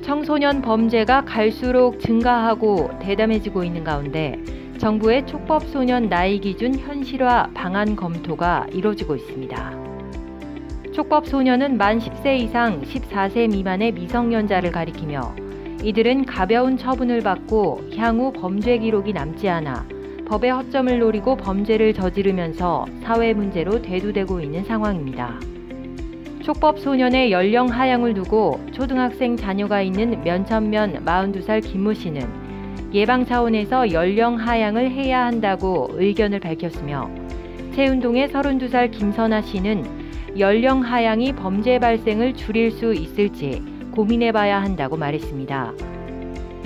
청소년 범죄가 갈수록 증가하고 대담해지고 있는 가운데 정부의 촉법소년 나이 기준 현실화 방안 검토가 이뤄지고 있습니다. 촉법소년은 만 10세 이상 14세 미만의 미성년자를 가리키며 이들은 가벼운 처분을 받고 향후 범죄 기록이 남지 않아 법의 허점을 노리고 범죄를 저지르면서 사회 문제로 대두되고 있는 상황입니다. 촉법소년의 연령 하향을 두고 초등학생 자녀가 있는 면천면 42살 김모 씨는 예방 차원에서 연령 하향을 해야 한다고 의견을 밝혔으며 채운동의 32살 김선아 씨는 연령 하향이 범죄 발생을 줄일 수 있을지 고민해봐야 한다고 말했습니다.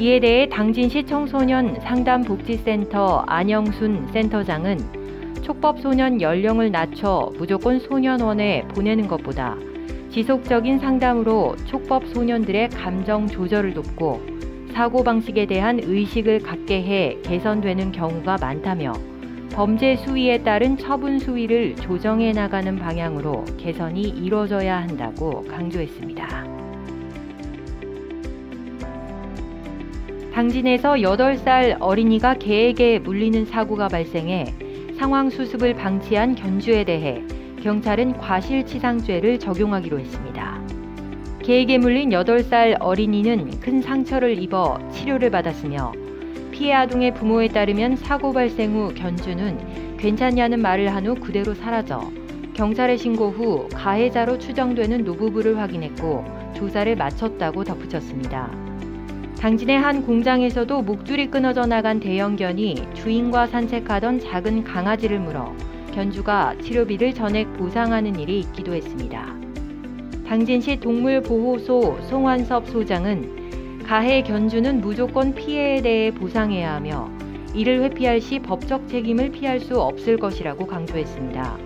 이에 대해 당진시 청소년 상담복지센터 안영순 센터장은 촉법소년 연령을 낮춰 무조건 소년원에 보내는 것보다 지속적인 상담으로 촉법소년들의 감정 조절을 돕고 사고방식에 대한 의식을 갖게 해 개선되는 경우가 많다며 범죄 수위에 따른 처분 수위를 조정해 나가는 방향으로 개선이 이루어져야 한다고 강조했습니다. 당진에서 8살 어린이가 개에게 물리는 사고가 발생해 상황 수습을 방치한 견주에 대해 경찰은 과실치상죄를 적용하기로 했습니다. 개에게 물린 8살 어린이는 큰 상처를 입어 치료를 받았으며 피해 아동의 부모에 따르면 사고 발생 후 견주는 괜찮냐는 말을 한 후 그대로 사라져 경찰에 신고 후 가해자로 추정되는 노부부를 확인했고 조사를 마쳤다고 덧붙였습니다. 당진의 한 공장에서도 목줄이 끊어져 나간 대형견이 주인과 산책하던 작은 강아지를 물어 견주가 치료비를 전액 보상하는 일이 있기도 했습니다. 당진시 동물보호소 송환섭 소장은 가해 견주는 무조건 피해에 대해 보상해야 하며 이를 회피할 시 법적 책임을 피할 수 없을 것이라고 강조했습니다.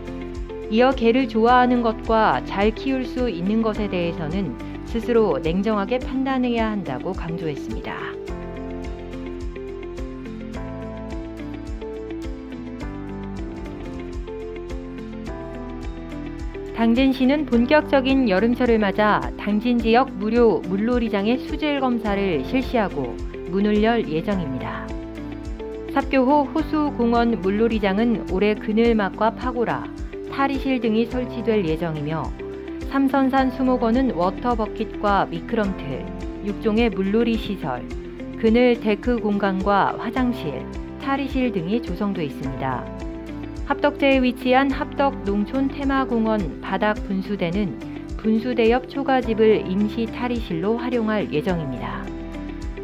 이어 개를 좋아하는 것과 잘 키울 수 있는 것에 대해서는 스스로 냉정하게 판단해야 한다고 강조했습니다. 당진시는 본격적인 여름철을 맞아 당진 지역 무료 물놀이장의 수질 검사를 실시하고 문을 열 예정입니다. 삽교호 호수공원 물놀이장은 올해 그늘막과 파고라, 탈의실 등이 설치될 예정이며 삼선산 수목원은 워터버킷과 미끄럼틀, 6종의 물놀이 시설, 그늘 데크 공간과 화장실, 탈의실 등이 조성돼 있습니다. 합덕제에 위치한 합덕농촌 테마공원 바닥 분수대는 분수대 옆 초가집을 임시 탈의실로 활용할 예정입니다.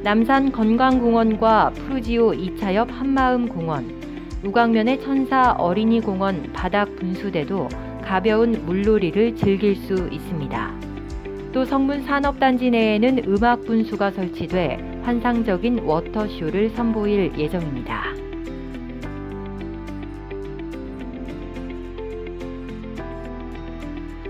남산 건강공원과 푸르지오 2차 옆 한마음공원, 우광면의 천사 어린이공원 바닥 분수대도 가벼운 물놀이를 즐길 수 있습니다. 또 성문 산업단지 내에는 음악 분수가 설치돼 환상적인 워터쇼를 선보일 예정입니다.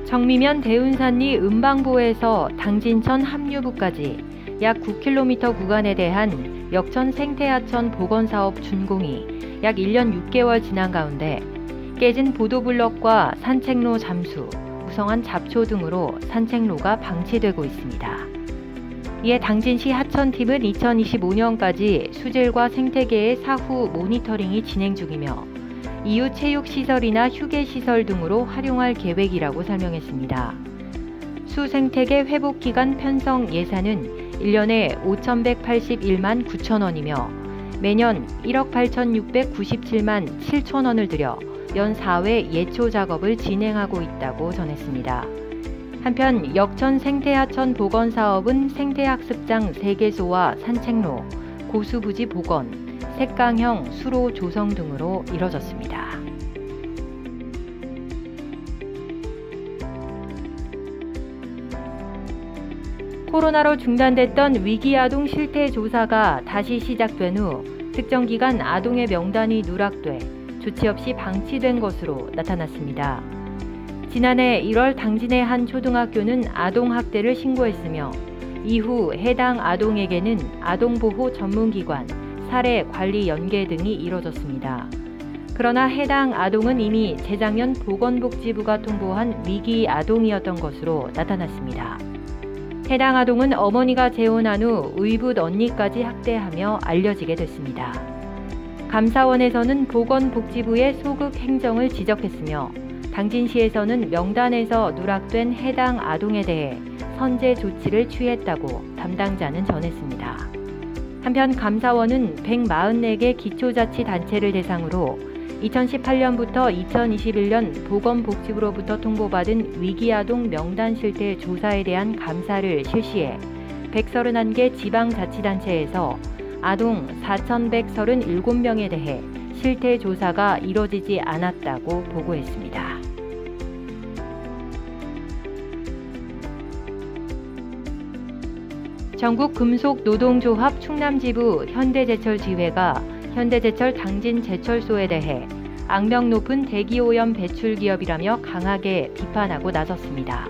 정미면 대운산리 음방보에서 당진천 합류부까지 약 9km 구간에 대한 역천 생태하천 복원사업 준공이 약 1년 6개월 지난 가운데 깨진 보도블럭과 산책로 잠수, 무성한 잡초 등으로 산책로가 방치되고 있습니다. 이에 당진시 하천팀은 2025년까지 수질과 생태계의 사후 모니터링이 진행 중이며 이후 체육시설이나 휴게시설 등으로 활용할 계획이라고 설명했습니다. 수생태계 회복기간 편성 예산은 1년에 5,181만 9천 원이며 매년 1억 8,697만 7천 원을 들여 연 4회 예초 작업을 진행하고 있다고 전했습니다. 한편 역천 생태하천 복원 사업은 생태학습장 3개소와 산책로, 고수부지 복원, 색강형 수로 조성 등으로 이뤄졌습니다. 코로나로 중단됐던 위기아동 실태조사가 다시 시작된 후 특정 기간 아동의 명단이 누락돼 조치 없이 방치된 것으로 나타났습니다. 지난해 1월 당진의 한 초등학교는 아동학대를 신고했으며 이후 해당 아동에게는 아동보호 전문기관, 사례관리 연계 등이 이뤄졌습니다. 그러나 해당 아동은 이미 재작년 보건복지부가 통보한 위기 아동이었던 것으로 나타났습니다. 해당 아동은 어머니가 재혼한 후 의붓 언니까지 학대하며 알려지게 됐습니다. 감사원에서는 보건복지부의 소극 행정을 지적했으며 당진시에서는 명단에서 누락된 해당 아동에 대해 선제 조치를 취했다고 담당자는 전했습니다. 한편 감사원은 144개 기초자치단체를 대상으로 2018년부터 2021년 보건복지부로부터 통보받은 위기아동 명단 실태 조사에 대한 감사를 실시해 131개 지방자치단체에서 아동 4,137명에 대해 실태 조사가 이뤄지지 않았다고 보고했습니다. 전국금속노동조합 충남지부 현대제철지회가 현대제철 당진제철소에 대해 악명 높은 대기오염 배출 기업이라며 강하게 비판하고 나섰습니다.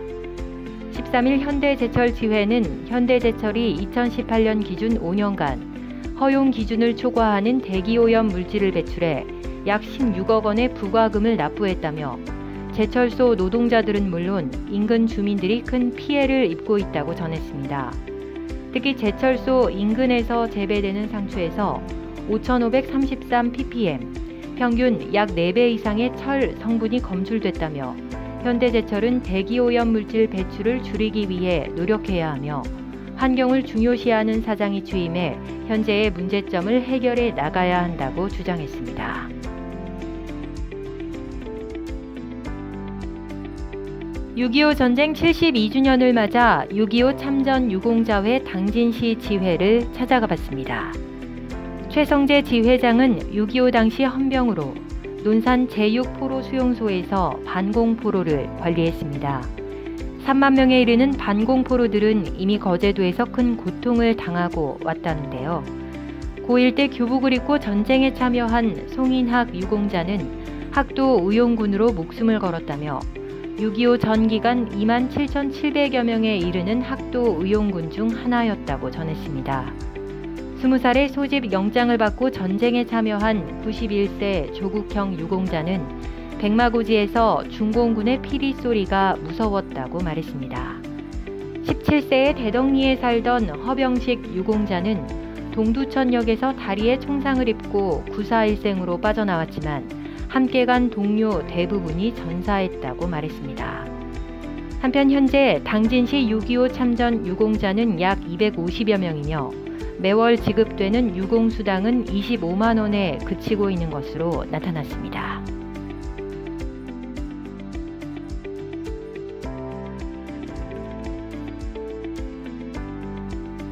13일 현대제철지회는 현대제철이 2018년 기준 5년간 허용 기준을 초과하는 대기오염 물질을 배출해 약 16억 원의 부과금을 납부했다며 제철소 노동자들은 물론 인근 주민들이 큰 피해를 입고 있다고 전했습니다. 특히 제철소 인근에서 재배되는 상추에서 5,533ppm, 평균 약 4배 이상의 철 성분이 검출됐다며 현대제철은 대기오염 물질 배출을 줄이기 위해 노력해야 하며 환경을 중요시하는 사장이 취임해 현재의 문제점을 해결해 나가야 한다고 주장했습니다. (6.25) 전쟁 72주년을 맞아 6.25 참전 유공자회 당진시 지회를 찾아가 봤습니다. 최성재 지회장은 6.25 당시 헌병으로 논산 제6포로 수용소에서 반공포로를 관리했습니다. 3만 명에 이르는 반공포로들은 이미 거제도에서 큰 고통을 당하고 왔다는데요. 고1 때 교복을 입고 전쟁에 참여한 송인학 유공자는 학도 의용군으로 목숨을 걸었다며 6.25 전 기간 27,700여 명에 이르는 학도 의용군 중 하나였다고 전했습니다. 20살에 소집 영장을 받고 전쟁에 참여한 91세 조국형 유공자는 백마고지에서 중공군의 피리 소리가 무서웠다고 말했습니다. 17세의 대덕리에 살던 허병식 유공자는 동두천역에서 다리에 총상을 입고 구사일생으로 빠져나왔지만 함께 간 동료 대부분이 전사했다고 말했습니다. 한편 현재 당진시 6.25 참전 유공자는 약 250여 명이며 매월 지급되는 유공수당은 25만 원에 그치고 있는 것으로 나타났습니다.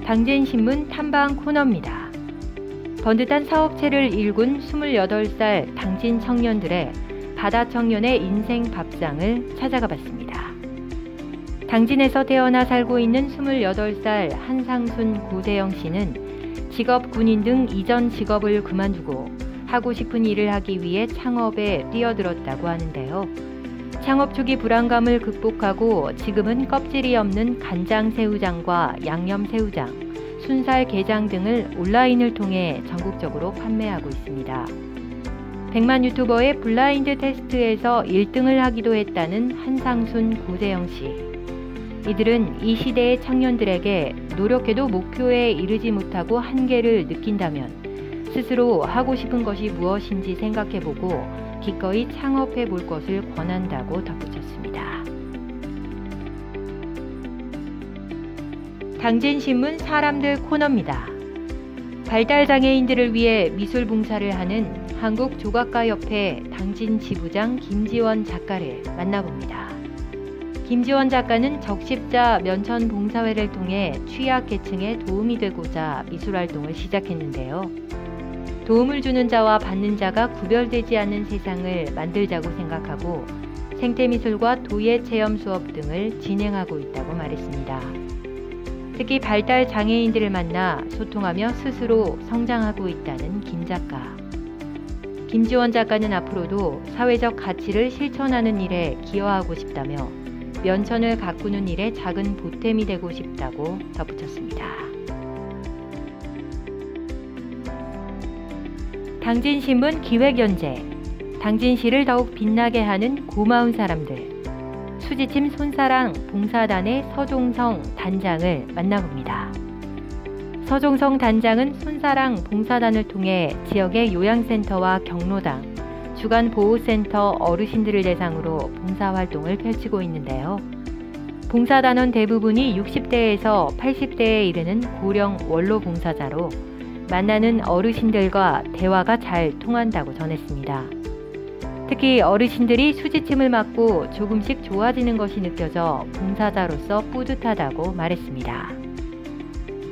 당진신문 탐방 코너입니다. 번듯한 사업체를 일군 28살 당진 청년들의 바다 청년의 인생 밥상을 찾아가 봤습니다. 당진에서 태어나 살고 있는 28살 한상순 고세영 씨는 직업 군인 등 이전 직업을 그만두고 하고 싶은 일을 하기 위해 창업에 뛰어들었다고 하는데요. 창업 초기 불안감을 극복하고 지금은 껍질이 없는 간장 새우장과 양념 새우장, 순살 게장 등을 온라인을 통해 전국적으로 판매하고 있습니다. 100만 유튜버의 블라인드 테스트에서 1등을 하기도 했다는 한상순 고세영 씨. 이들은 이 시대의 청년들에게 노력해도 목표에 이르지 못하고 한계를 느낀다면 스스로 하고 싶은 것이 무엇인지 생각해보고 기꺼이 창업해 볼 것을 권한다고 덧붙였습니다. 당진신문 사람들 코너입니다. 발달장애인들을 위해 미술봉사를 하는 한국조각가협회 당진 지부장 김지원 작가를 만나봅니다. 김지원 작가는 적십자 면천봉사회를 통해 취약계층에 도움이 되고자 미술활동을 시작했는데요. 도움을 주는 자와 받는 자가 구별되지 않는 세상을 만들자고 생각하고 생태미술과 도예체험 수업 등을 진행하고 있다고 말했습니다. 특히 발달장애인들을 만나 소통하며 스스로 성장하고 있다는 김 작가. 김지원 작가는 앞으로도 사회적 가치를 실천하는 일에 기여하고 싶다며 면천을 가꾸는 일에 작은 보탬이 되고 싶다고 덧붙였습니다. 당진신문 기획연재, 당진시를 더욱 빛나게 하는 고마운 사람들. 수지침 손사랑 봉사단의 서종성 단장을 만나봅니다. 서종성 단장은 손사랑 봉사단을 통해 지역의 요양센터와 경로당, 주간보호센터 어르신들을 대상으로 봉사활동을 펼치고 있는데요. 봉사단원 대부분이 60대에서 80대에 이르는 고령 원로 봉사자로 만나는 어르신들과 대화가 잘 통한다고 전했습니다. 특히 어르신들이 수지침을 맞고 조금씩 좋아지는 것이 느껴져 봉사자로서 뿌듯하다고 말했습니다.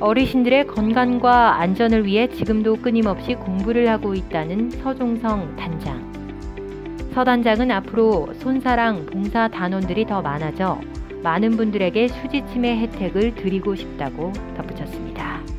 어르신들의 건강과 안전을 위해 지금도 끊임없이 공부를 하고 있다는 서종성 단장. 서 단장은 앞으로 손사랑 봉사 단원들이 더 많아져 많은 분들에게 수지침의 혜택을 드리고 싶다고 덧붙였습니다.